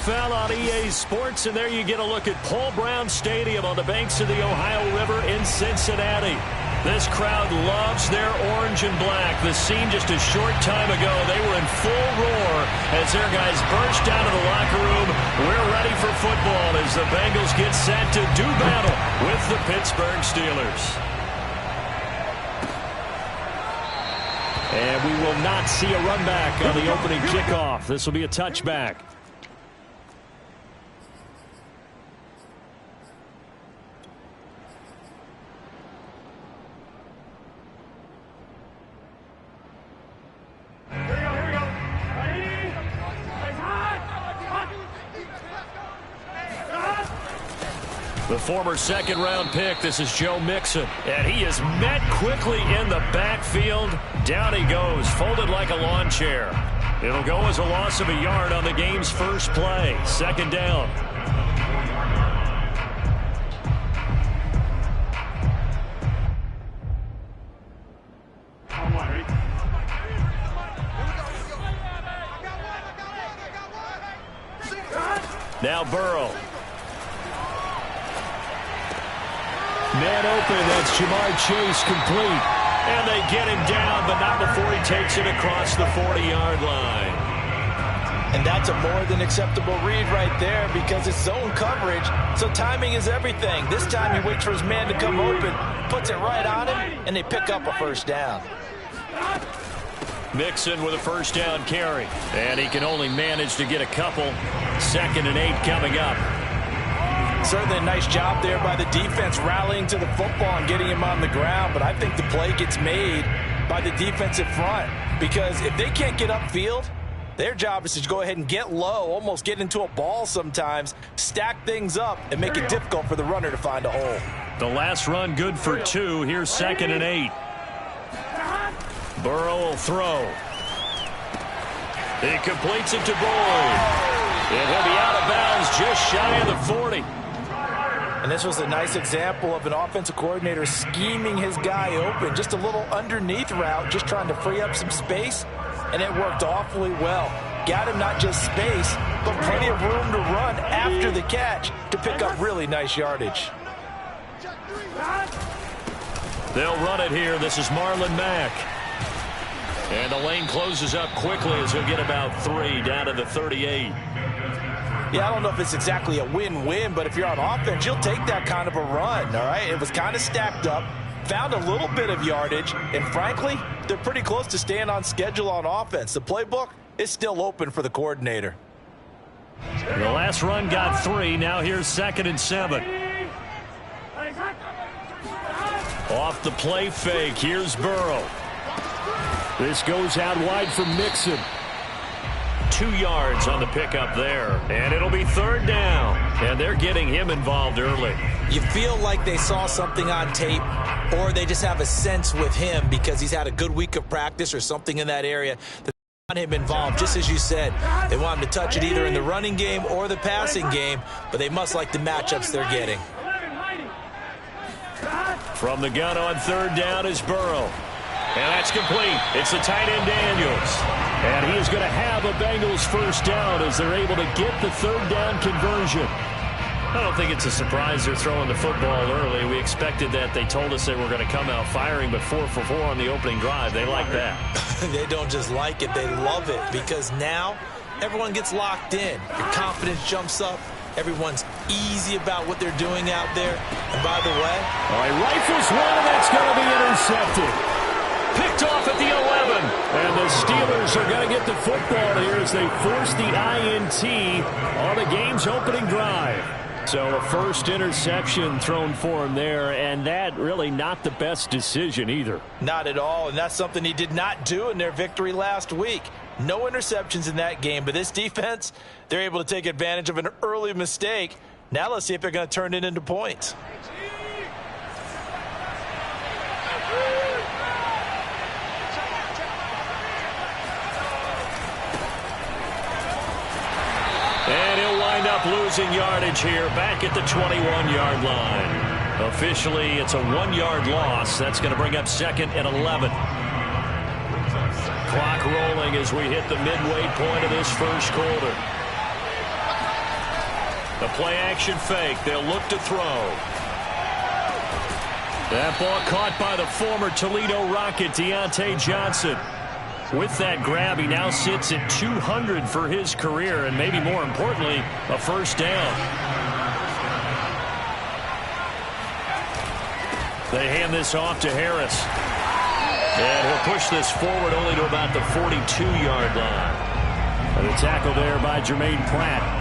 NFL on EA Sports, and there you get a look at Paul Brown Stadium on the banks of the Ohio River in Cincinnati. This crowd loves their orange and black. The scene just a short time ago, they were in full roar as their guys burst out of the locker room. We're ready for football as the Bengals get set to do battle with the Pittsburgh Steelers. And we will not see a run back on the opening kickoff. This will be a touchback. The former second-round pick, this is Joe Mixon. And he is met quickly in the backfield. Down he goes, folded like a lawn chair. It'll go as a loss of a yard on the game's first play. Second down. Now Burrow. Man open, that's Jamar Chase complete. And they get him down, but not before he takes it across the 40-yard line. And that's a more than acceptable read right there because it's zone coverage, so timing is everything. This time he waits for his man to come open, puts it right on him, and they pick up a first down. Mixon with a first down carry. And he can only manage to get a couple. 2nd and 8 coming up. Certainly a nice job there by the defense rallying to the football and getting him on the ground, but I think the play gets made by the defensive front because if they can't get upfield, their job is to go ahead and get low, almost get into a ball sometimes, stack things up, and make it difficult for the runner to find a hole. The last run good for 2. Here's 2nd and 8. Burrow will throw. He completes it to Boyd. And he'll be out of bounds just shy of the 40. And this was a nice example of an offensive coordinator scheming his guy open. Just a little underneath route, just trying to free up some space, and it worked awfully well. Got him not just space, but plenty of room to run after the catch to pick up really nice yardage. They'll run it here. This is Marlon Mack. And the lane closes up quickly as he'll get about 3 down to the 38. Yeah, I don't know if it's exactly a win-win, but if you're on offense, you'll take that kind of a run, all right? It was kind of stacked up, found a little bit of yardage, and frankly, they're pretty close to staying on schedule on offense. The playbook is still open for the coordinator. The last run got 3. Now here's 2nd and 7. Off the play fake, here's Burrow. This goes out wide for Mixon. 2 yards on the pickup there. And it'll be 3rd down. And they're getting him involved early. You feel like they saw something on tape, or they just have a sense with him because he's had a good week of practice or something in that area that they want him involved. Just as you said, they want him to touch it either in the running game or the passing game, but they must like the matchups they're getting. From the gun on 3rd down is Burrow. And that's complete. It's the tight end Daniels. And he is going to have a Bengals first down as they're able to get the 3rd down conversion. I don't think it's a surprise they're throwing the football early. We expected that. They told us they were going to come out firing, but 4 for 4 on the opening drive. They like that. They don't just like it. They love it because now everyone gets locked in. Your confidence jumps up. Everyone's easy about what they're doing out there. And by the way, all right, rifles one, and that's going to be intercepted. Picked off at the 11. And the Steelers are going to get the football here as they force the INT on the game's opening drive. So a first interception thrown for him there, and that really not the best decision either. Not at all, and that's something he did not do in their victory last week. No interceptions in that game, but this defense, they're able to take advantage of an early mistake. Now let's see if they're going to turn it into points. And he'll wind up losing yardage here back at the 21-yard line. Officially, it's a 1-yard loss. That's going to bring up 2nd and 11. Clock rolling as we hit the midway point of this first quarter. The play action fake. They'll look to throw. That ball caught by the former Toledo Rocket, Deontay Johnson. With that grab, he now sits at 200 for his career, and maybe more importantly, a first down. They hand this off to Harris. And he'll push this forward only to about the 42-yard line. And the tackle there by Jermaine Pratt.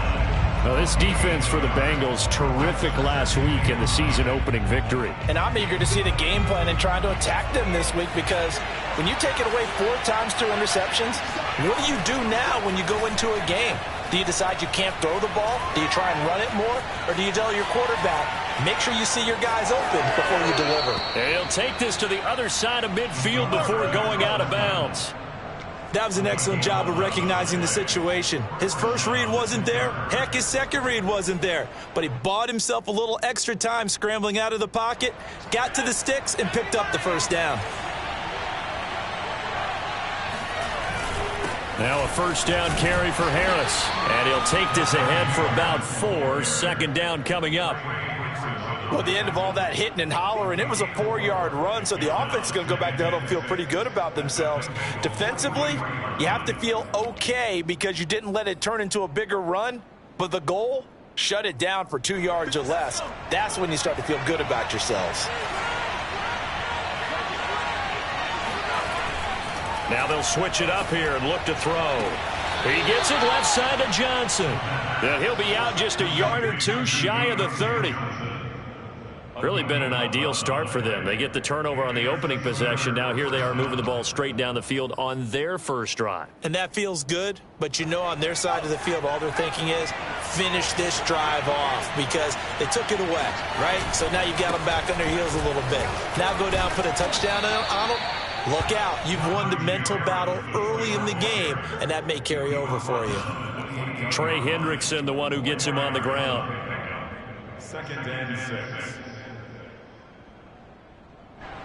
Now, this defense for the Bengals, terrific last week in the season-opening victory. And I'm eager to see the game plan and trying to attack them this week, because when you take it away 4 times through interceptions, what do you do now when you go into a game? Do you decide you can't throw the ball? Do you try and run it more? Or do you tell your quarterback, make sure you see your guys open before you deliver? And he'll take this to the other side of midfield before going out of bounds. That was an excellent job of recognizing the situation. His first read wasn't there. Heck, his second read wasn't there. But he bought himself a little extra time scrambling out of the pocket, got to the sticks, and picked up the first down. Now a first down carry for Harris. And he'll take this ahead for about 4. Second down coming up. Well, at the end of all that hitting and hollering, it was a 4-yard run, so the offense is going to go back to huddle and feel pretty good about themselves. Defensively, you have to feel okay because you didn't let it turn into a bigger run, but the goal, shut it down for 2 yards or less. That's when you start to feel good about yourselves. Now they'll switch it up here and look to throw. He gets it left side to Johnson. Then he'll be out just a yard or 2 shy of the 30. Really been an ideal start for them. They get the turnover on the opening possession. Now here they are moving the ball straight down the field on their first drive. And that feels good, but you know on their side of the field all they're thinking is finish this drive off because they took it away, right? So now you've got them back on their heels a little bit. Now go down, put a touchdown on them. Look out. You've won the mental battle early in the game, and that may carry over for you. Trey Hendrickson, the one who gets him on the ground. 2nd and 6.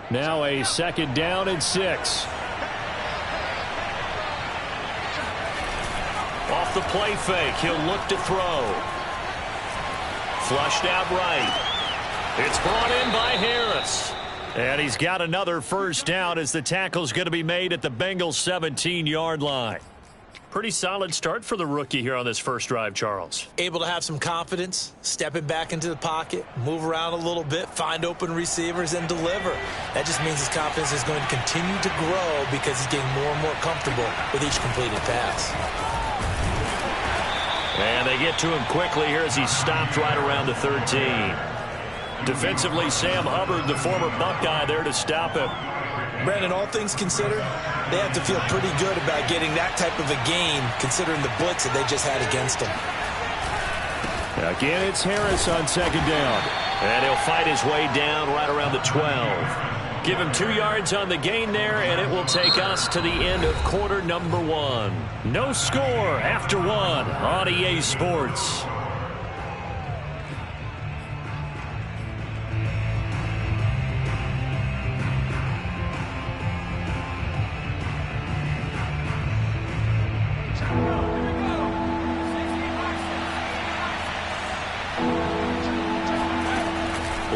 Now a 2nd down and 6. Off the play fake, he'll look to throw. Flushed out right. It's brought in by Harris. And he's got another first down as the tackle's going to be made at the Bengals 17-yard line. Pretty solid start for the rookie here on this first drive, Charles. Able to have some confidence, stepping back into the pocket, move around a little bit, find open receivers, and deliver. That just means his confidence is going to continue to grow because he's getting more and more comfortable with each completed pass. And they get to him quickly here as he's stopped right around the 13. Defensively, Sam Hubbard, the former Buckeye, there to stop him. Brandon, all things considered, they have to feel pretty good about getting that type of a gain considering the blitz that they just had against them. Again, it's Harris on 2nd down. And he'll fight his way down right around the 12. Give him 2 yards on the gain there, and it will take us to the end of quarter number 1. No score after 1 on EA Sports.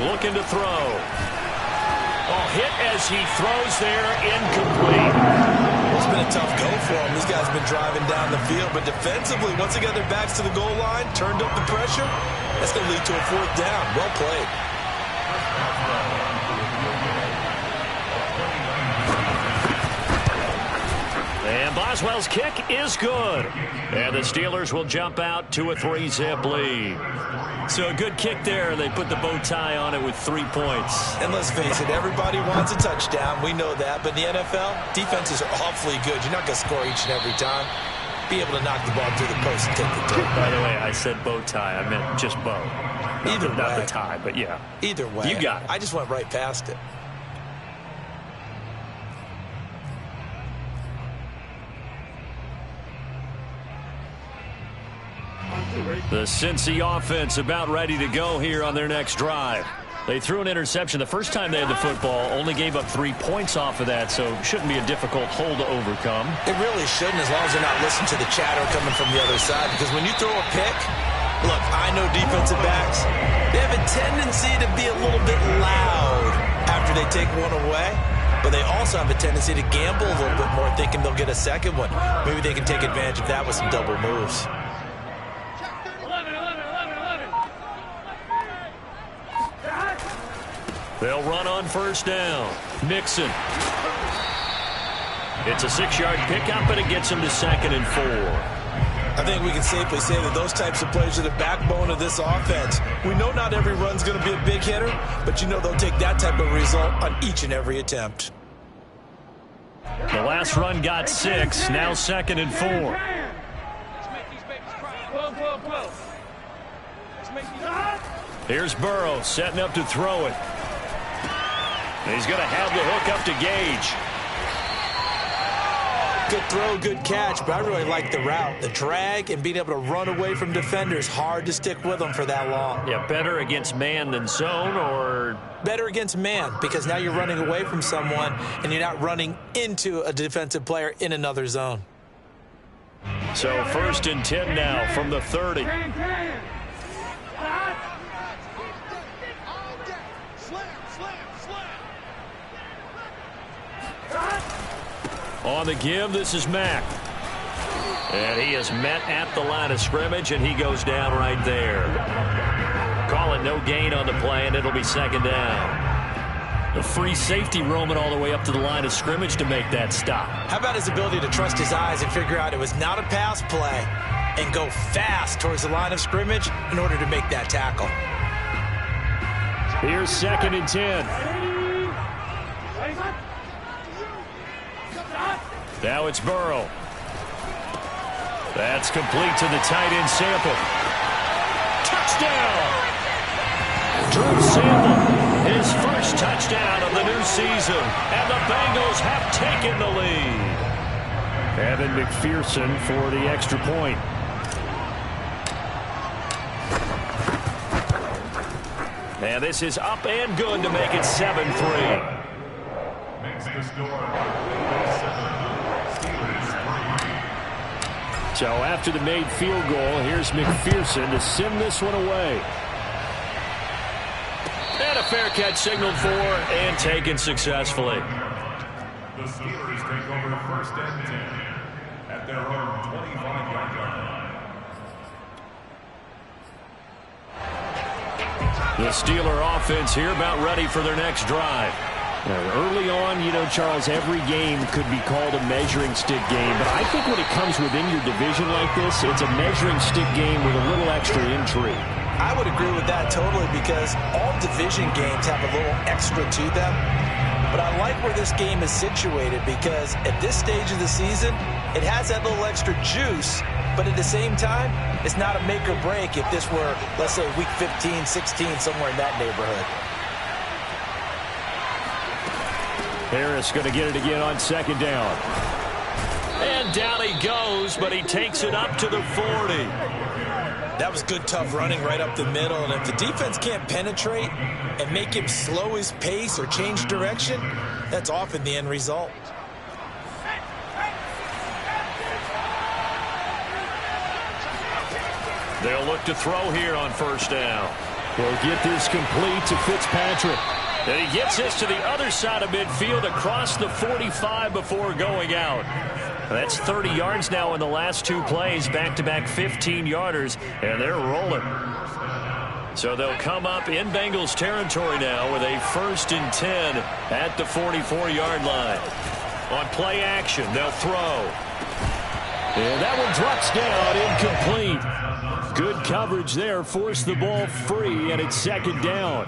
Looking to throw. Oh, hit as he throws there, incomplete. It's been a tough go for him. These guys have been driving down the field, but defensively, once they got their backs to the goal line, turned up the pressure, that's going to lead to a 4th down. Well played. And Boswell's kick is good. And the Steelers will jump out to a 3-zip lead. So a good kick there. They put the bow tie on it with 3 points. And let's face it, everybody wants a touchdown. We know that. But in the NFL, defenses are awfully good. You're not going to score each and every time. Be able to knock the ball through the post and take the turn. By the way, I said bow tie. I meant just bow. Either way. Not the tie, but yeah. Either way. You got it. I just went right past it. The Cincy offense about ready to go here on their next drive. They threw an interception the first time they had the football, only gave up 3 points off of that, so shouldn't be a difficult hole to overcome. It really shouldn't, as long as they're not listening to the chatter coming from the other side, because when you throw a pick, Look, I know defensive backs, they have a tendency to be a little bit loud after they take one away, but they also have a tendency to gamble a little bit more, thinking they'll get a second one. Maybe they can take advantage of that with some double moves. They'll run on first down. Mixon. It's a 6-yard pickup, and it gets him to 2nd and 4. I think we can safely say that those types of plays are the backbone of this offense. We know not every run's going to be a big hitter, but you know they'll take that type of result on each and every attempt. The last run got 6, now 2nd and 4. Here's Burrow setting up to throw it. And he's going to have the hook up to Gage. Good throw, good catch, but I really like the route. The drag and being able to run away from defenders, hard to stick with them for that long. Yeah, better against man than zone, or? Better against man, because now you're running away from someone and you're not running into a defensive player in another zone. So 1st and 10 now from the 30. On the give, this is Mack. And he is met at the line of scrimmage, and he goes down right there. Call it no gain on the play, and it'll be 2nd down. The free safety roaming all the way up to the line of scrimmage to make that stop. How about his ability to trust his eyes and figure out it was not a pass play and go fast towards the line of scrimmage in order to make that tackle. Here's 2nd and 10. Now it's Burrow. That's complete to the tight end Sample. Touchdown! Drew Sample, his first touchdown of the new season, and the Bengals have taken the lead. Evan McPherson for the extra point. And this is up and good to make it 7-3. Makes the score 7. So after the made field goal, here's McPherson to send this one away. And a fair catch signaled for and taken successfully. The Steelers take over 1st and 10 at their own 25-yard line. The Steeler offense here about ready for their next drive. Early on, you know, Charles, every game could be called a measuring stick game. But I think when it comes within your division like this, it's a measuring stick game with a little extra intrigue. I would agree with that totally, because all division games have a little extra to them. But I like where this game is situated, because at this stage of the season, it has that little extra juice. But at the same time, it's not a make or break if this were, let's say, week 15, 16, somewhere in that neighborhood. Harris going to get it again on 2nd down. And down he goes, but he takes it up to the 40. That was good, tough running right up the middle. And if the defense can't penetrate and make him slow his pace or change direction, that's often the end result. They'll look to throw here on 1st down. They'll get this complete to Fitzpatrick. And he gets this to the other side of midfield across the 45 before going out. That's 30 yards now in the last 2 plays, back-to-back 15-yarders, and they're rolling. So they'll come up in Bengals territory now with a 1st and 10 at the 44-yard line. On play action, they'll throw. And that one drops down, incomplete. Good coverage there, forced the ball free, and it's 2nd down.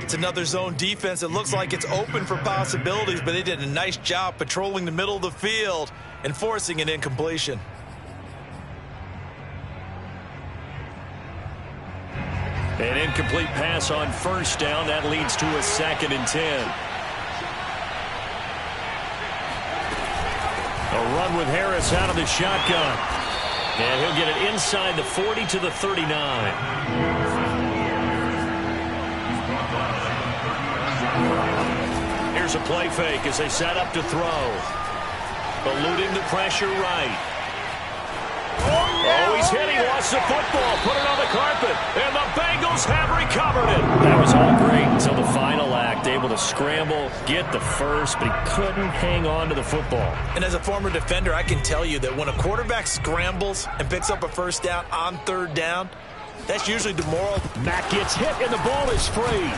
It's another zone defense. It looks like it's open for possibilities, but they did a nice job patrolling the middle of the field and forcing an incompletion. An incomplete pass on 1st down. That leads to a 2nd and 10. A run with Harris out of the shotgun. And he'll get it inside the 40 to the 39. Here's a play fake as they set up to throw. Eluding the pressure right. Oh, he's was hit. He lost the football, put it on the carpet, and the Bengals have recovered it. That was all great until the final act, able to scramble, get the first, but he couldn't hang on to the football. And as a former defender, I can tell you that when a quarterback scrambles and picks up a first down on third down, that's usually demoralizing. Mack gets hit, and the ball is free.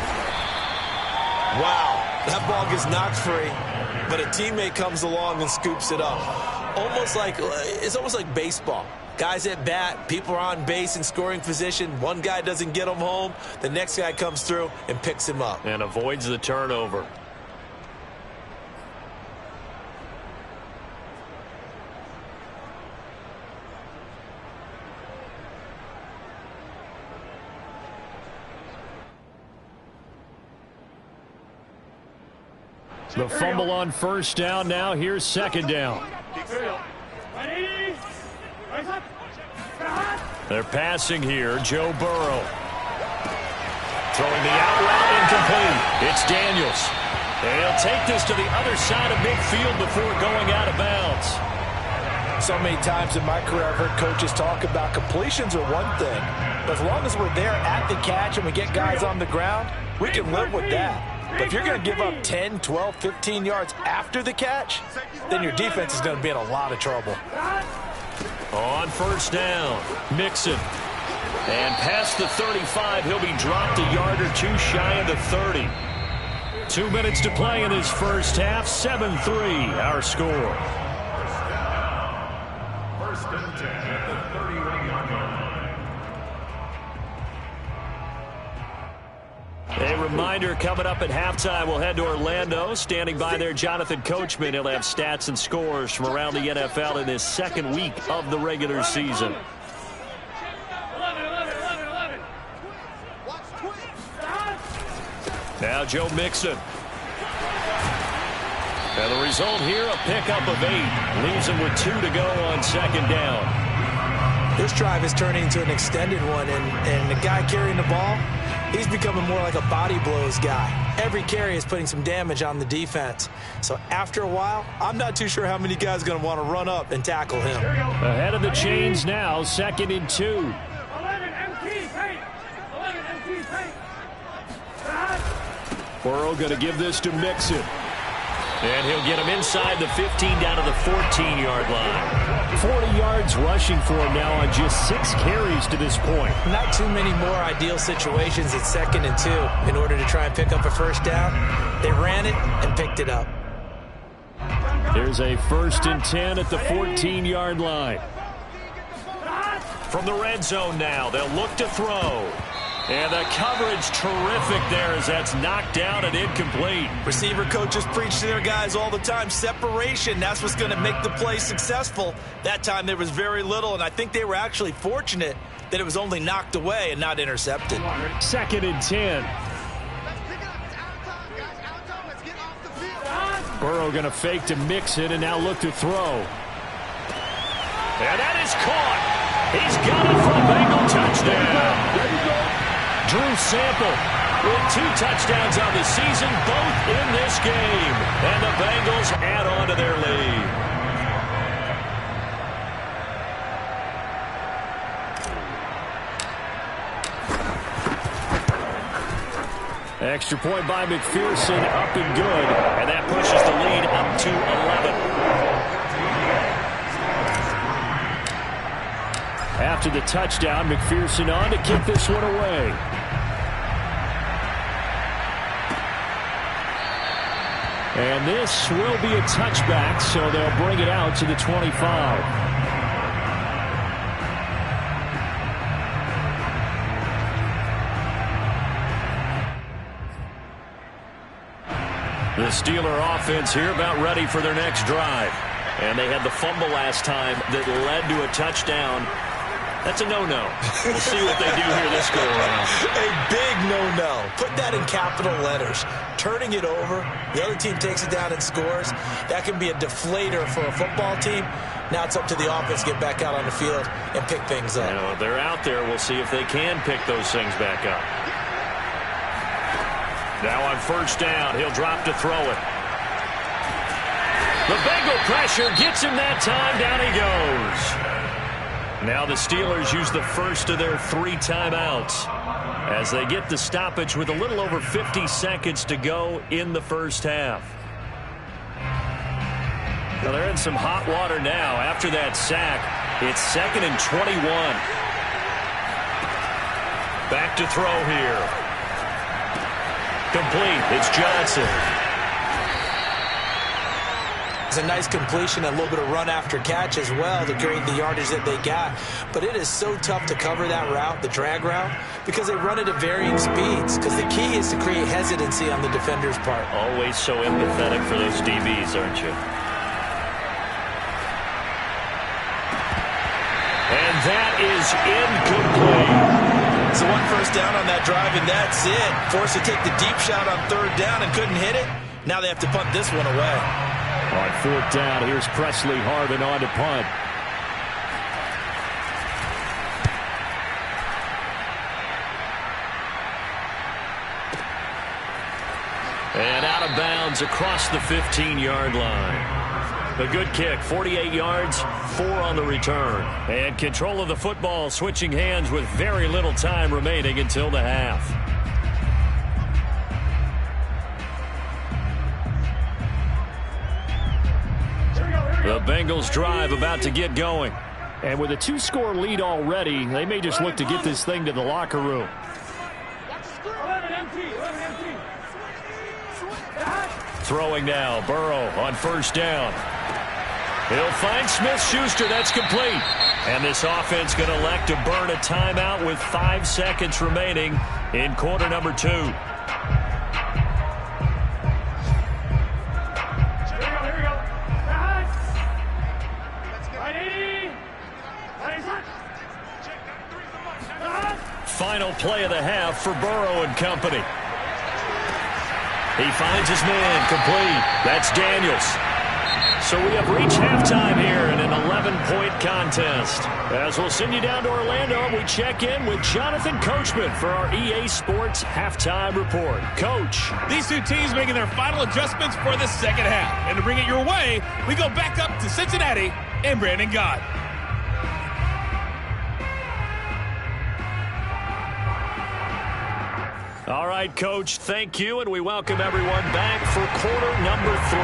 Wow, that ball gets knocked free, but a teammate comes along and scoops it up. It's almost like baseball. Guys at bat, people are on base in scoring position. One guy doesn't get him home. The next guy comes through and picks him up. And avoids the turnover. The fumble on first down now. Here's second down. They're passing here. Joe Burrow. Throwing the out route incomplete. It's Daniels. They'll take this to the other side of midfield before going out of bounds. So many times in my career I've heard coaches talk about completions are one thing, but as long as we're there at the catch and we get guys on the ground, we can live with that. But if you're going to give up 10, 12, 15 yards after the catch, then your defense is going to be in a lot of trouble. On first down, Mixon. And past the 35, he'll be dropped a yard or two shy of the 30. 2 minutes to play in his first half, 7-3 our score. First and 10 at the 31-yard line. A reminder, coming up at halftime, we'll head to Orlando. Standing by there, Jonathan Coachman. He'll have stats and scores from around the NFL in his second week of the regular season. Now Joe Mixon. And the result here, a pickup of 8. Leaves him with 2 to go on second down. This drive is turning into an extended one, and the guy carrying the ball, he's becoming more like a body blows guy. Every carry is putting some damage on the defense. So after a while, I'm not too sure how many guys are going to want to run up and tackle him. Ahead of the chains now, 2nd and 2. Burrow going to give this to Mixon. And he'll get him inside the 15 down to the 14-yard line. 40 yards rushing for him now on just 6 carries to this point. Not too many more ideal situations at 2nd and 2 in order to try and pick up a first down. They ran it and picked it up. There's a 1st and 10 at the 14-yard line. From the red zone now, they'll look to throw. And the coverage terrific there as that's knocked down and incomplete. Receiver coaches preach to their guys all the time. Separation, that's what's going to make the play successful. That time there was very little, and I think they were actually fortunate that it was only knocked away and not intercepted. 2nd and 10. Burrow going to fake to Mixon and now look to throw. And that is caught. He's got it for a Bengal touchdown. There you go. Drew Sample with 2 touchdowns on the season, both in this game. And the Bengals add on to their lead. Extra point by McPherson, up and good. And that pushes the lead up to 11. After the touchdown, McPherson on to kick this one away. And this will be a touchback, so they'll bring it out to the 25. The Steeler offense here about ready for their next drive. And they had the fumble last time that led to a touchdown. That's a no-no. We'll see what they do here this go-around. A big no-no. Put that in capital letters. Turning it over, the other team takes it down and scores. That can be a deflator for a football team. Now it's up to the offense to get back out on the field and pick things up. You know, they're out there. We'll see if they can pick those things back up. Now on first down, he'll drop to throw it. The Bengal pressure gets him that time. Down he goes. Now the Steelers use the first of their 3 timeouts as they get the stoppage with a little over 50 seconds to go in the first half. Well, they're in some hot water now after that sack. It's 2nd and 21. Back to throw here. Complete. It's Johnson. It's a nice completion, a little bit of run after catch as well to create the yardage that they got. But it is so tough to cover that route, the drag route, because they run it at varying speeds. Because the key is to create hesitancy on the defender's part. Always so empathetic for those DBs, aren't you? And that is incomplete. So 1 first down on that drive, and that's it. Forced to take the deep shot on 3rd down and couldn't hit it. Now they have to punt this one away. On 4th down, here's Presley Harvin on to punt. And out of bounds across the 15-yard line. A good kick, 48 yards, 4 on the return. And control of the football switching hands with very little time remaining until the half. The Bengals drive about to get going. And with a 2-score lead already, they may just look to get this thing to the locker room. Throwing now, Burrow on 1st down. He'll find Smith-Schuster. That's complete. And this offense going to elect to burn a timeout with 5 seconds remaining in quarter number 2. Final play of the half for Burrow and company. He finds his man, complete. That's Daniels. So we have reached halftime here in an 11-point contest. As we'll send you down to Orlando, we check in with Jonathan Coachman for our EA Sports Halftime Report. Coach. These 2 teams making their final adjustments for the second half. And to bring it your way, we go back up to Cincinnati and Brandon Gott. All right, Coach, thank you, and we welcome everyone back for quarter number 3.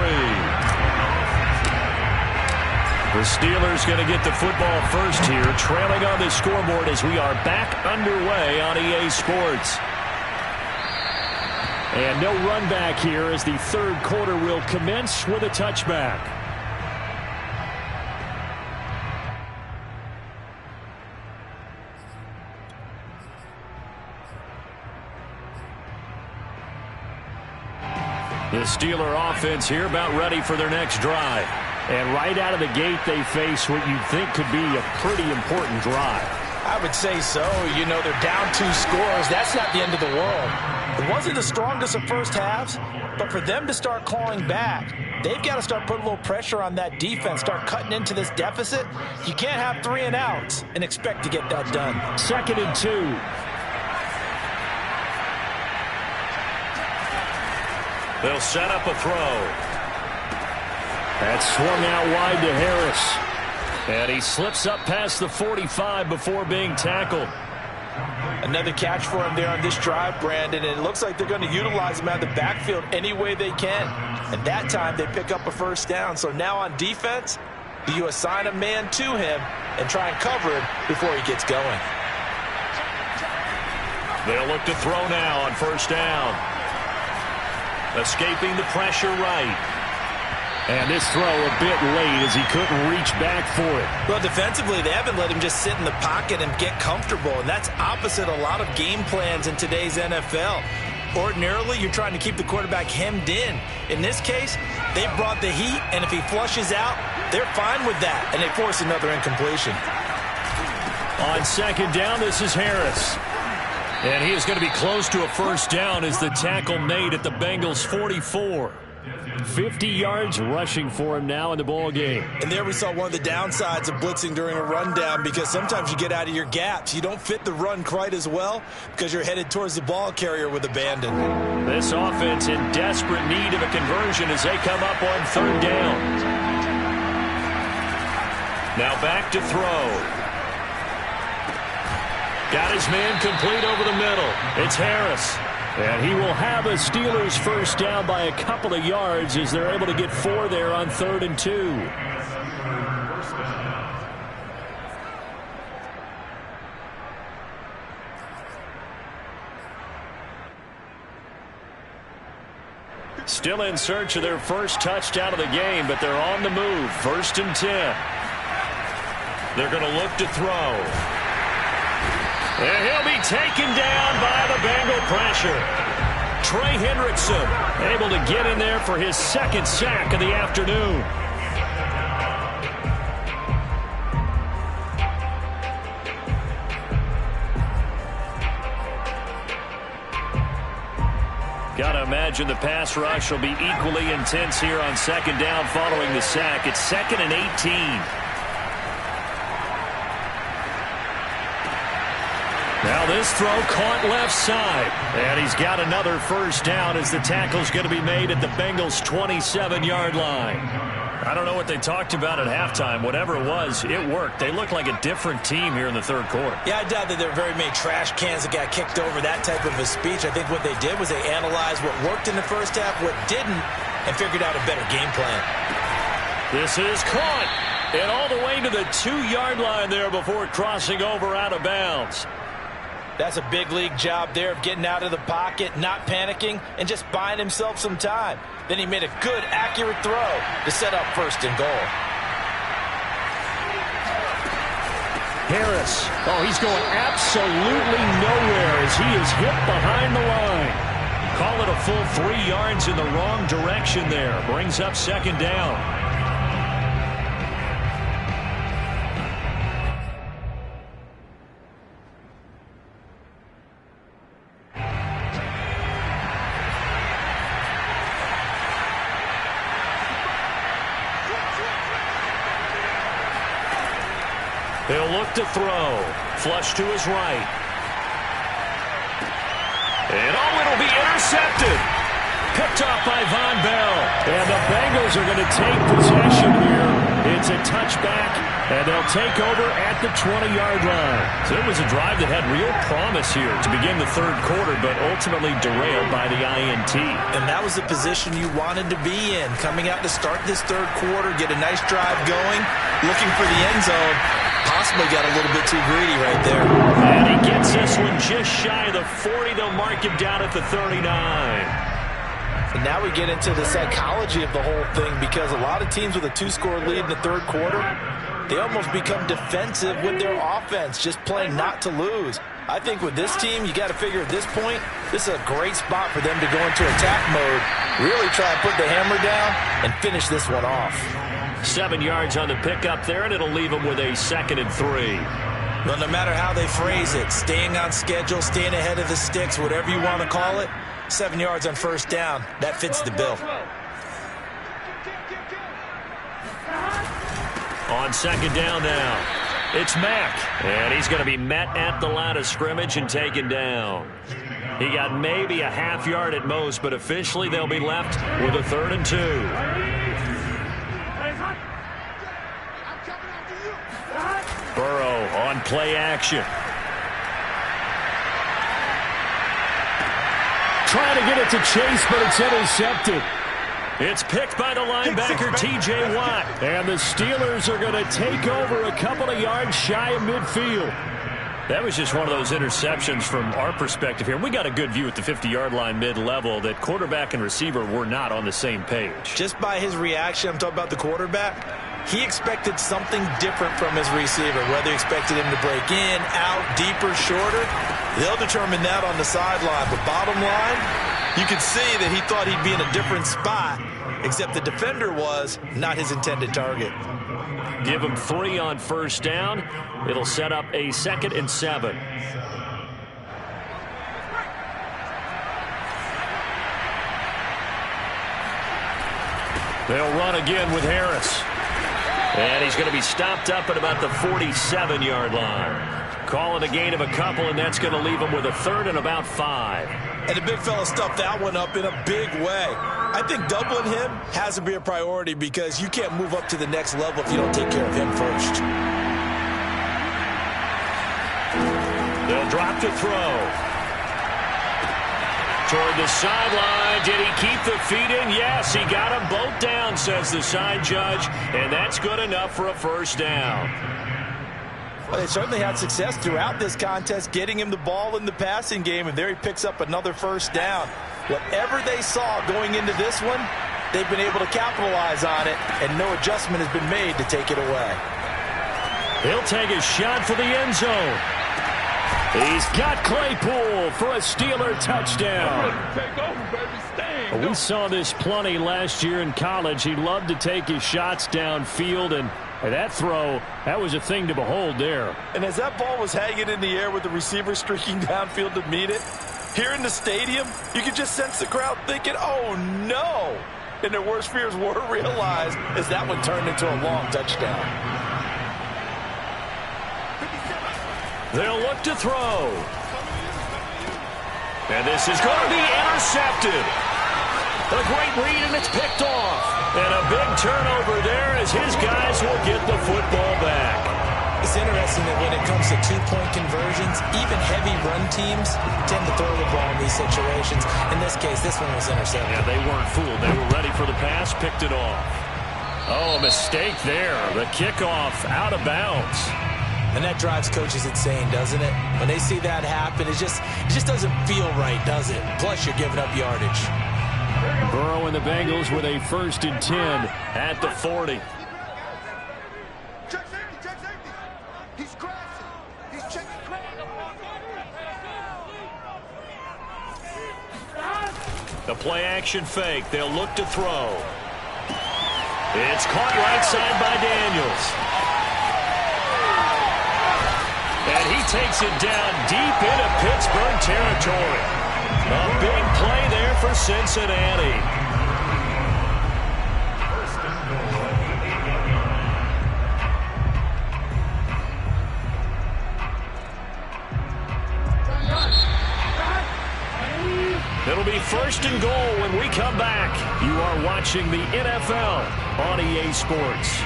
The Steelers going to get the football first here, trailing on the scoreboard as we are back underway on EA Sports. And no run back here as the 3rd quarter will commence with a touchback. The Steeler offense here about ready for their next drive. And right out of the gate, they face what you'd think could be a pretty important drive. I would say so. You know, they're down 2 scores. That's not the end of the world. It wasn't the strongest of first halves, but for them to start clawing back, they've got to start putting a little pressure on that defense, start cutting into this deficit. You can't have 3 and outs and expect to get that done. 2nd and 2. They'll set up a throw. That's swung out wide to Harris. And he slips up past the 45 before being tackled. Another catch for him there on this drive, Brandon, and it looks like they're going to utilize him out of the backfield any way they can. And that time they pick up a first down. So now on defense, do you assign a man to him and try and cover him before he gets going? They'll look to throw now on 1st down. Escaping the pressure right. And this throw a bit late as he couldn't reach back for it. Well, defensively, they haven't let him just sit in the pocket and get comfortable, and that's opposite a lot of game plans in today's NFL. Ordinarily, you're trying to keep the quarterback hemmed in. In this case, they brought the heat, and if he flushes out, they're fine with that, and they force another incompletion. On 2nd down, this is Harris. And he is going to be close to a first down as the tackle made at the Bengals' 44. 50 yards rushing for him now in the ball game. And there we saw one of the downsides of blitzing during a rundown, because sometimes you get out of your gaps. You don't fit the run quite as well because you're headed towards the ball carrier with abandon. This offense in desperate need of a conversion as they come up on 3rd down. Now back to throw. Got his man complete over the middle. It's Harris. And he will have a Steelers first down by a couple of yards as they're able to get 4 there on 3rd and 2. Still in search of their first touchdown of the game, but they're on the move. 1st and 10. They're going to look to throw. And he'll be taken down by the Bengal pressure. Trey Hendrickson able to get in there for his 2nd sack of the afternoon. Got to imagine the pass rush will be equally intense here on 2nd down following the sack. It's 2nd and 18. Now this throw caught left side. And he's got another first down as the tackle's going to be made at the Bengals' 27-yard line. I don't know what they talked about at halftime. Whatever it was, it worked. They look like a different team here in the 3rd quarter. Yeah, I doubt that there were very many trash cans that got kicked over, that type of a speech. I think what they did was they analyzed what worked in the first half, what didn't, and figured out a better game plan. This is caught. And all the way to the 2-yard line there before crossing over out of bounds. That's a big league job there of getting out of the pocket, not panicking, and just buying himself some time. Then he made a good, accurate throw to set up 1st and goal. Harris. Oh, he's going absolutely nowhere as he is hit behind the line. Call it a full 3 yards in the wrong direction there. Brings up 2nd down. He'll look to throw. Flush to his right. And oh, it'll be intercepted. Picked off by Von Bell. And the Bengals are going to take possession here. It's a touchback, and they'll take over at the 20-yard line. So it was a drive that had real promise here to begin the 3rd quarter, but ultimately derailed by the INT. And that was the position you wanted to be in. Coming out to start this 3rd quarter, get a nice drive going, looking for the end zone. Possibly got a little bit too greedy right there. And he gets this one just shy of the 40. They'll mark him down at the 39. And now we get into the psychology of the whole thing, because a lot of teams with a 2-score lead in the 3rd quarter, they almost become defensive with their offense, just playing not to lose. I think with this team, you got to figure at this point, this is a great spot for them to go into attack mode, really try to put the hammer down and finish this one off. 7 yards on the pickup there, and it'll leave them with a 2nd and 3. Well, no matter how they phrase it, staying on schedule, staying ahead of the sticks, whatever you want to call it, 7 yards on 1st down, that fits the bill. On 2nd down now, it's Mack, and he's going to be met at the line of scrimmage and taken down. He got maybe a half yard at most, but officially they'll be left with a 3rd and 2. Burrow on play action. Trying to get it to Chase, but it's intercepted. It's picked by the linebacker, T.J. Watt. And the Steelers are going to take over a couple of yards shy of midfield. That was just one of those interceptions from our perspective here. We got a good view at the 50-yard line mid-level that quarterback and receiver were not on the same page. Just by his reaction, I'm talking about the quarterback, he expected something different from his receiver, whether he expected him to break in, out, deeper, shorter. They'll determine that on the sideline. But bottom line, you could see that he thought he'd be in a different spot, except the defender was not his intended target. Give him 3 on 1st down. It'll set up a 2nd and 7. They'll run again with Harris. And he's going to be stopped up at about the 47-yard line. Calling a gain of a couple, and that's going to leave him with a 3rd and about 5. And the big fella stuffed that one up in a big way. I think doubling him has to be a priority, because you can't move up to the next level if you don't take care of him first. They'll look to throw. Toward the sideline. Did he keep the feet in? Yes, he got them both down, says the side judge, and that's good enough for a first down. Well, they certainly had success throughout this contest, getting him the ball in the passing game, and there he picks up another first down. Whatever they saw going into this one, they've been able to capitalize on it, and no adjustment has been made to take it away. He'll take a shot for the end zone. He's got Claypool for a Steeler touchdown. We saw this plenty last year in college. He loved to take his shots downfield, and that throw, that was a thing to behold there. And as that ball was hanging in the air with the receiver streaking downfield to meet it, here in the stadium, you could just sense the crowd thinking, oh no! And their worst fears were realized as that one turned into a long touchdown. They'll look to throw. And this is going to be intercepted. A great read, and it's picked off. And a big turnover there as his guys will get the football back. It's interesting that when it comes to two-point conversions, even heavy run teams tend to throw the ball in these situations. In this case, this one was intercepted. Yeah, they weren't fooled. They were ready for the pass, picked it off. Oh, a mistake there. The kickoff out of bounds. And that drives coaches insane, doesn't it? When they see that happen, it just doesn't feel right, does it? Plus, you're giving up yardage. Burrow and the Bengals with a 1st and 10 at the 40. Check safety. He's crashing. He's checking crash. The play action fake. They'll look to throw. It's caught right side by Daniels. And he takes it down deep into Pittsburgh territory. A big play there for Cincinnati. It'll be 1st and goal when we come back. You are watching the NFL on EA Sports.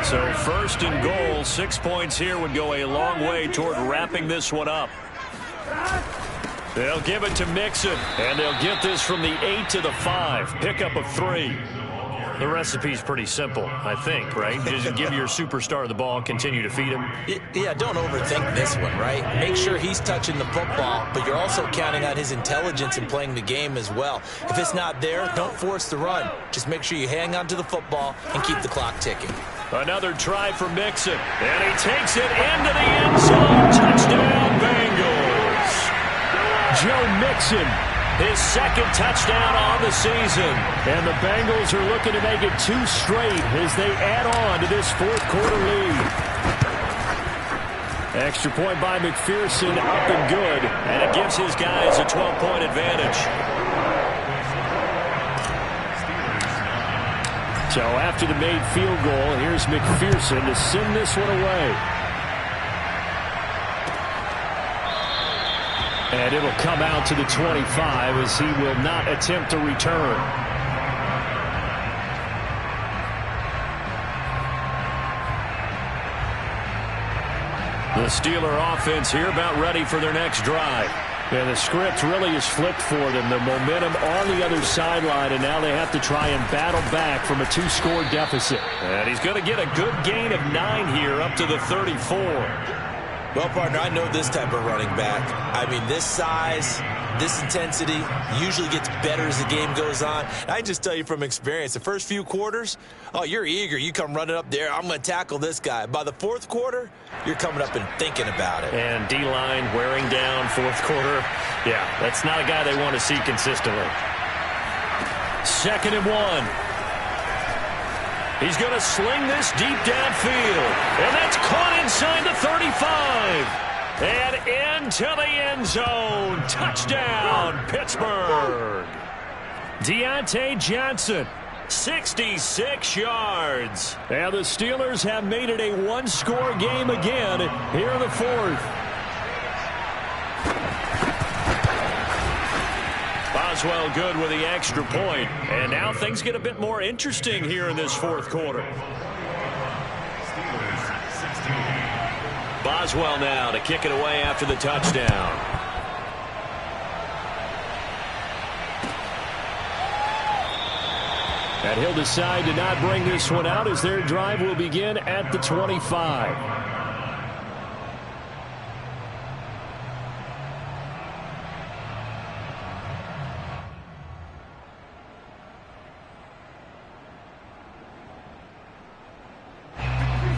So 1st and goal, 6 points here would go a long way toward wrapping this one up. They'll give it to Mixon, and they'll get this from the 8 to the 5. Pickup of 3. The recipe's pretty simple, I think, right? Just give your superstar the ball and continue to feed him. Yeah, don't overthink this one, right? Make sure he's touching the football, but you're also counting on his intelligence in playing the game as well. If it's not there, don't force the run. Just make sure you hang on to the football and keep the clock ticking. Another try for Mixon, and he takes it into the end zone. Touchdown, Bengals. Joe Mixon, his 2nd touchdown on the season. And the Bengals are looking to make it 2 straight as they add on to this 4th quarter lead. Extra point by McPherson, up and good, and it gives his guys a 12-point advantage. So after the made field goal, here's McPherson to send this one away. And it'll come out to the 25 as he will not attempt to return. The Steeler offense here about ready for their next drive. And the script really is flipped for them. The momentum on the other sideline, and now they have to try and battle back from a 2-score deficit. And he's going to get a good gain of 9 here up to the 34. Well, partner, I know this type of running back. I mean, this size, this intensity usually gets better as the game goes on. I can just tell you from experience, the first few quarters, oh, you're eager. You come running up there, I'm going to tackle this guy. By the 4th quarter, you're coming up and thinking about it. And D-line wearing down 4th quarter. Yeah, that's not a guy they want to see consistently. 2nd and 1. He's going to sling this deep downfield. And that's caught inside the 35. And into the end zone. Touchdown, Pittsburgh. Deontay Johnson, 66 yards. And the Steelers have made it a 1-score game again here in the 4th. Boswell good with the extra point. And now things get a bit more interesting here in this 4th quarter. Boswell now to kick it away after the touchdown. And he'll decide to not bring this one out as their drive will begin at the 25.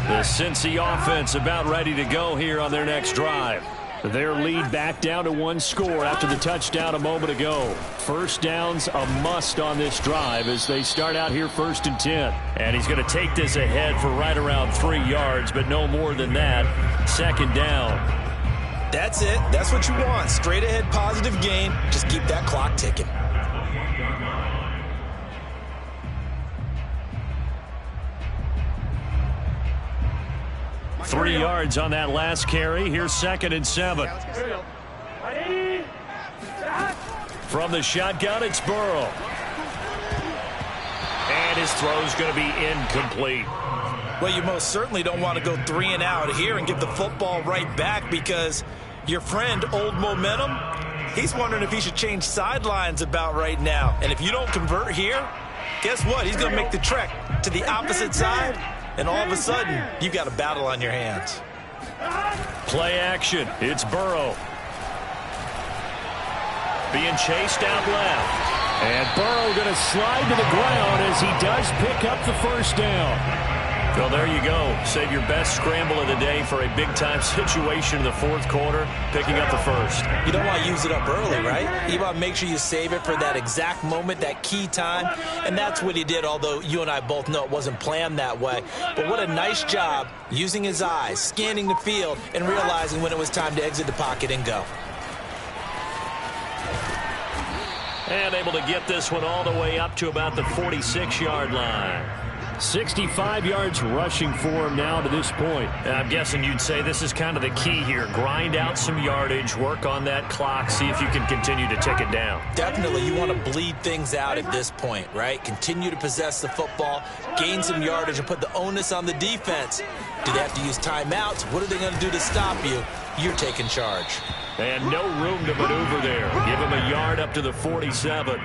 The Cincy offense about ready to go here on their next drive. Their lead back down to one score after the touchdown a moment ago. First down's a must on this drive as they start out here 1st and 10. And he's going to take this ahead for right around 3 yards, but no more than that. 2nd down. That's it. That's what you want. Straight ahead positive gain. Just keep that clock ticking. Three yards on that last carry. Here's 2nd and 7. From the shotgun, it's Burrow. And his throw's going to be incomplete. Well, you most certainly don't want to go 3 and out here and give the football right back because your friend, Old Momentum, he's wondering if he should change sidelines about right now. And if you don't convert here, guess what? He's going to make the trek to the opposite side. And all of a sudden, you've got a battle on your hands. Play action. It's Burrow. Being chased out left. And Burrow going to slide to the ground as he does pick up the first down. Well, there you go. Save your best scramble of the day for a big-time situation in the 4th quarter, picking up the first. You don't want to use it up early, right? You want to make sure you save it for that exact moment, that key time, and that's what he did, although you and I both know it wasn't planned that way. But what a nice job using his eyes, scanning the field, and realizing when it was time to exit the pocket and go. And able to get this one all the way up to about the 46-yard line. 65 yards rushing for him now to this point. I'm guessing you'd say this is kind of the key here. Grind out some yardage, work on that clock, see if you can continue to tick it down. Definitely, you want to bleed things out at this point, right? Continue to possess the football, gain some yardage, and put the onus on the defense. Do they have to use timeouts? What are they going to do to stop you? You're taking charge. And no room to maneuver there. Give him a yard up to the 47.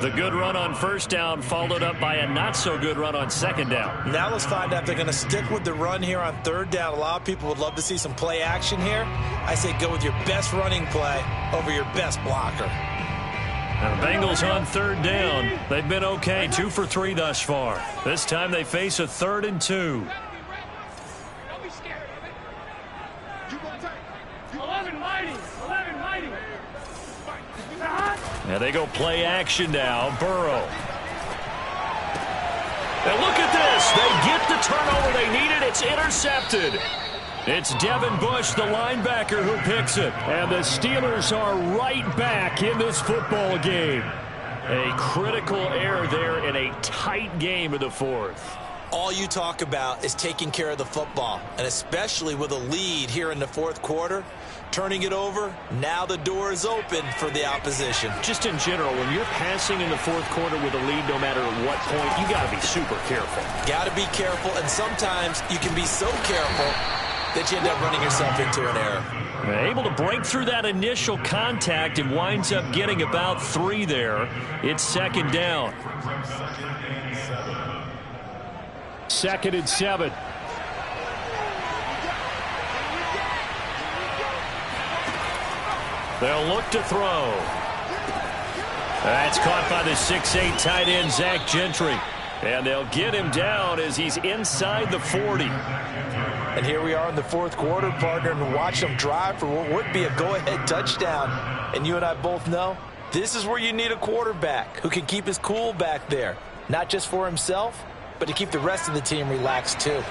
The good run on 1st down followed up by a not-so-good run on 2nd down. Now let's find out if they're going to stick with the run here on 3rd down. A lot of people would love to see some play action here. I say go with your best running play over your best blocker. Now the Bengals on 3rd down. They've been okay, 2 for 3 thus far. This time they face a 3rd and 2. Don't be scared of it. You gonna take 11 mighty. Now they go play action now. Burrow. And look at this. They get the turnover they needed. It's intercepted. It's Devin Bush, the linebacker, who picks it. And the Steelers are right back in this football game. A critical error there in a tight game of the 4th. All you talk about is taking care of the football, and especially with a lead here in the 4th quarter. Turning it over, now the door is open for the opposition. Just in general, when you're passing in the 4th quarter with a lead, no matter at what point, you got to be super careful. Got to be careful, and sometimes you can be so careful that you end up running yourself into an error. Able to break through that initial contact and winds up getting about 3 there. It's 2nd down. 2nd and 7. They'll look to throw. That's caught by the 6'8" tight end, Zach Gentry. And they'll get him down as he's inside the 40. And here we are in the 4th quarter, partner, and watch them drive for what would be a go-ahead touchdown. And you and I both know this is where you need a quarterback who can keep his cool back there. Not just for himself, but to keep the rest of the team relaxed too.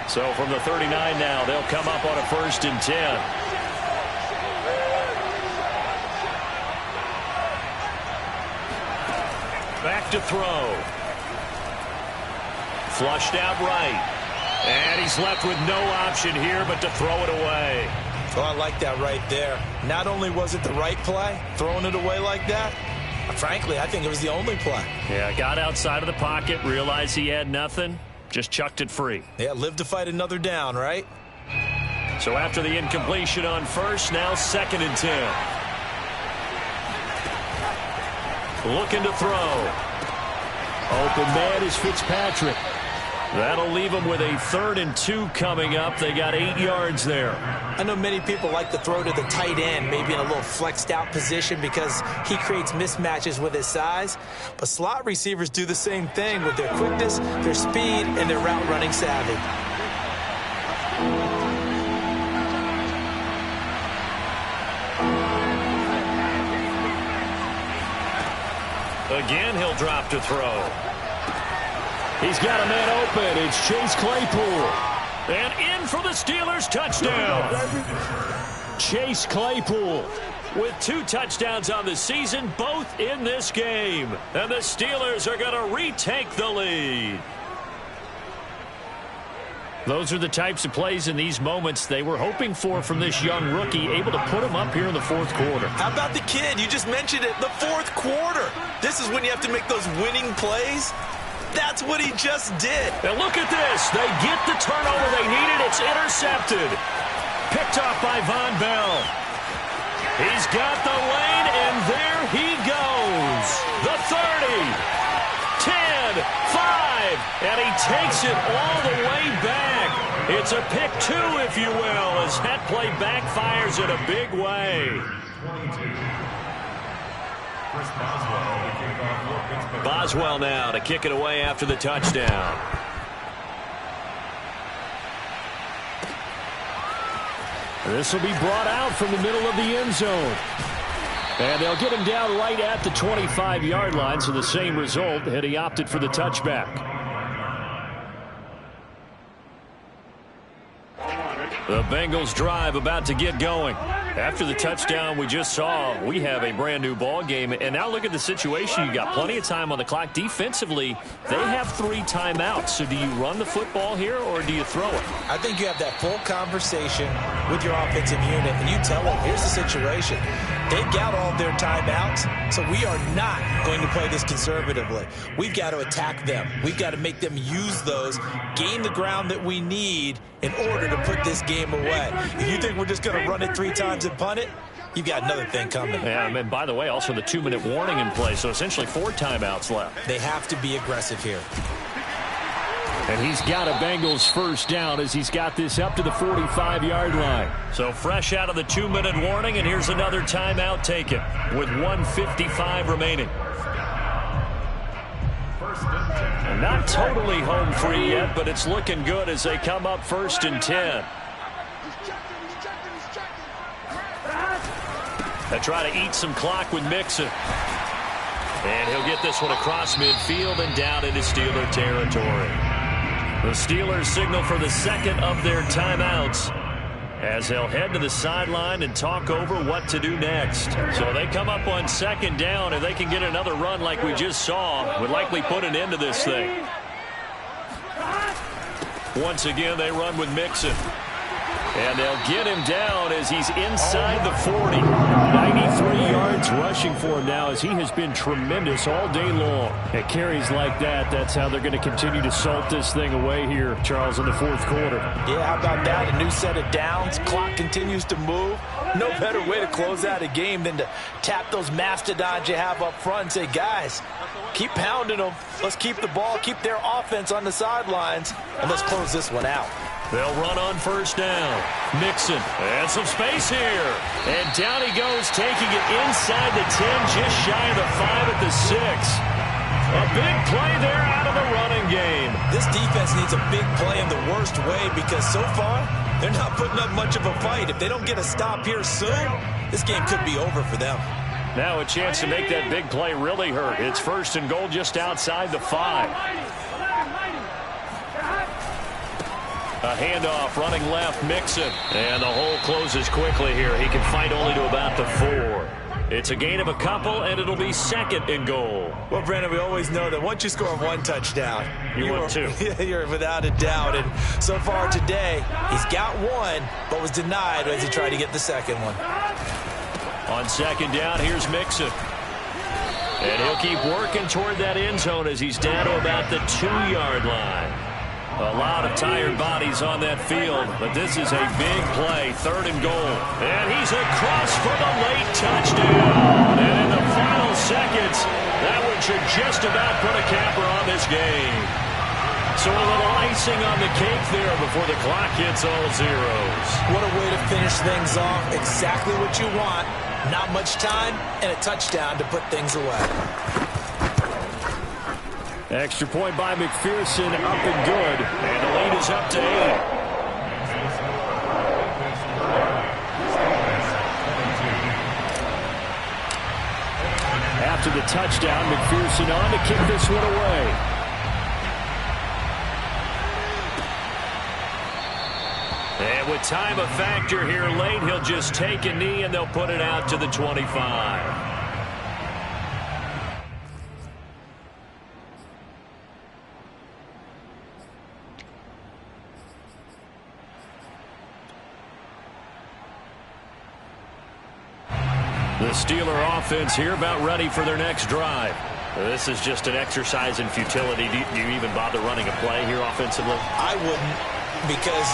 So from the 39 now, they'll come up on a 1st and 10. Back to throw. Flushed out right. And he's left with no option here but to throw it away. Oh, I like that right there. Not only was it the right play, throwing it away like that, frankly, I think it was the only play. Yeah, got outside of the pocket, realized he had nothing, just chucked it free. Yeah, live to fight another down, right? So after the incompletion on first, now 2nd and 10. Looking to throw. Open man is Fitzpatrick. That'll leave them with a 3rd and 2 coming up. They got 8 yards there. I know many people like to throw to the tight end, maybe in a little flexed out position because he creates mismatches with his size. But slot receivers do the same thing with their quickness, their speed, and their route running savvy. Again, he'll drop to throw. He's got a man open. It's Chase Claypool. And in for the Steelers touchdown. Chase Claypool with 2 touchdowns on the season, both in this game. And the Steelers are going to retake the lead. Those are the types of plays in these moments they were hoping for from this young rookie, able to put him up here in the 4th quarter. How about the kid? You just mentioned it, the 4th quarter. This is when you have to make those winning plays. That's what he just did. And look at this. They get the turnover they needed. It's intercepted. Picked off by Von Bell. He's got the lane, and there he goes. The 30, 10, 5, and he takes it all the way back. It's a pick 2, if you will, as that play backfires in a big way. Boswell now to kick it away after the touchdown. This will be brought out from the middle of the end zone. And they'll get him down right at the 25-yard line, so the same result, and he opted for the touchback. The Bengals drive about to get going. After the touchdown we just saw, we have a brand new ball game. And now look at the situation. You got plenty of time on the clock. Defensively, they have 3 timeouts. So do you run the football here or do you throw it? I think you have that full conversation with your offensive unit, and you tell them, here's the situation. They've got all their timeouts, so we are not going to play this conservatively. We've got to attack them. We've got to make them use those, gain the ground that we need in order to put this game away. If you think we're just going to run it 3 times and punt it, you've got another thing coming. Yeah, and by the way, also the 2-minute warning in play, so essentially 4 timeouts left. They have to be aggressive here. And he's got a Bengals first down as he's got this up to the 45-yard line. So fresh out of the 2-minute warning, and here's another timeout taken with 1:55 remaining. And not totally home free yet, but it's looking good as they come up 1st and 10. They try to eat some clock with Mixon. And he'll get this one across midfield and down into Steeler territory. The Steelers signal for the 2nd of their timeouts as they'll head to the sideline and talk over what to do next. So they come up on 2nd down, and they can get another run like we just saw. Would likely put an end to this thing. Once again, they run with Mixon. And they'll get him down as he's inside the 40. 93 yards rushing for him now as he has been tremendous all day long. At carries like that, that's how they're going to continue to salt this thing away here, Charles, in the 4th quarter. Yeah, how about that? A new set of downs. Clock continues to move. No better way to close out a game than to tap those mastodons you have up front and say, guys, keep pounding them. Let's keep the ball, keep their offense on the sidelines, and let's close this one out. They'll run on 1st down. Mixon, and some space here. And down he goes, taking it inside the 10, just shy of the 5 at the 6. A big play there out of the running game. This defense needs a big play in the worst way because so far, they're not putting up much of a fight. If they don't get a stop here soon, this game could be over for them. Now a chance to make that big play really hurt. It's 1st and goal just outside the 5. A handoff running left, Mixon. And the hole closes quickly here. He can fight only to about the 4. It's a gain of a couple, and it'll be 2nd and goal. Well, Brandon, we always know that once you score 1 touchdown, you're 2. You're without a doubt. And so far today, he's got 1, but was denied as he tried to get the 2nd one. On 2nd down, here's Mixon. And he'll keep working toward that end zone as he's down to about the 2-yard line. A lot of tired bodies on that field, but this is a big play, 3rd and goal. And he's across for the late touchdown. And in the final seconds, that one should just about put a capper on this game. So a little icing on the cake there before the clock hits all zeros. What a way to finish things off. Exactly what you want. Not much time and a touchdown to put things away. Extra point by McPherson, up and good. And the lead is up to 8. After the touchdown, McPherson on to kick this one away. And with time a factor here late, he'll just take a knee and they'll put it out to the 25. The Steeler offense here about ready for their next drive. This is just an exercise in futility. Do you even bother running a play here offensively? I wouldn't, because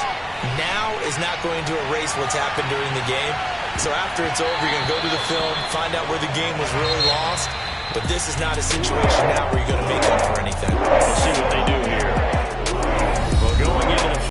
now is not going to erase what's happened during the game. So after it's over, you're going to go to the film, find out where the game was really lost. But this is not a situation now where you're going to make up for anything. We'll see what they do here.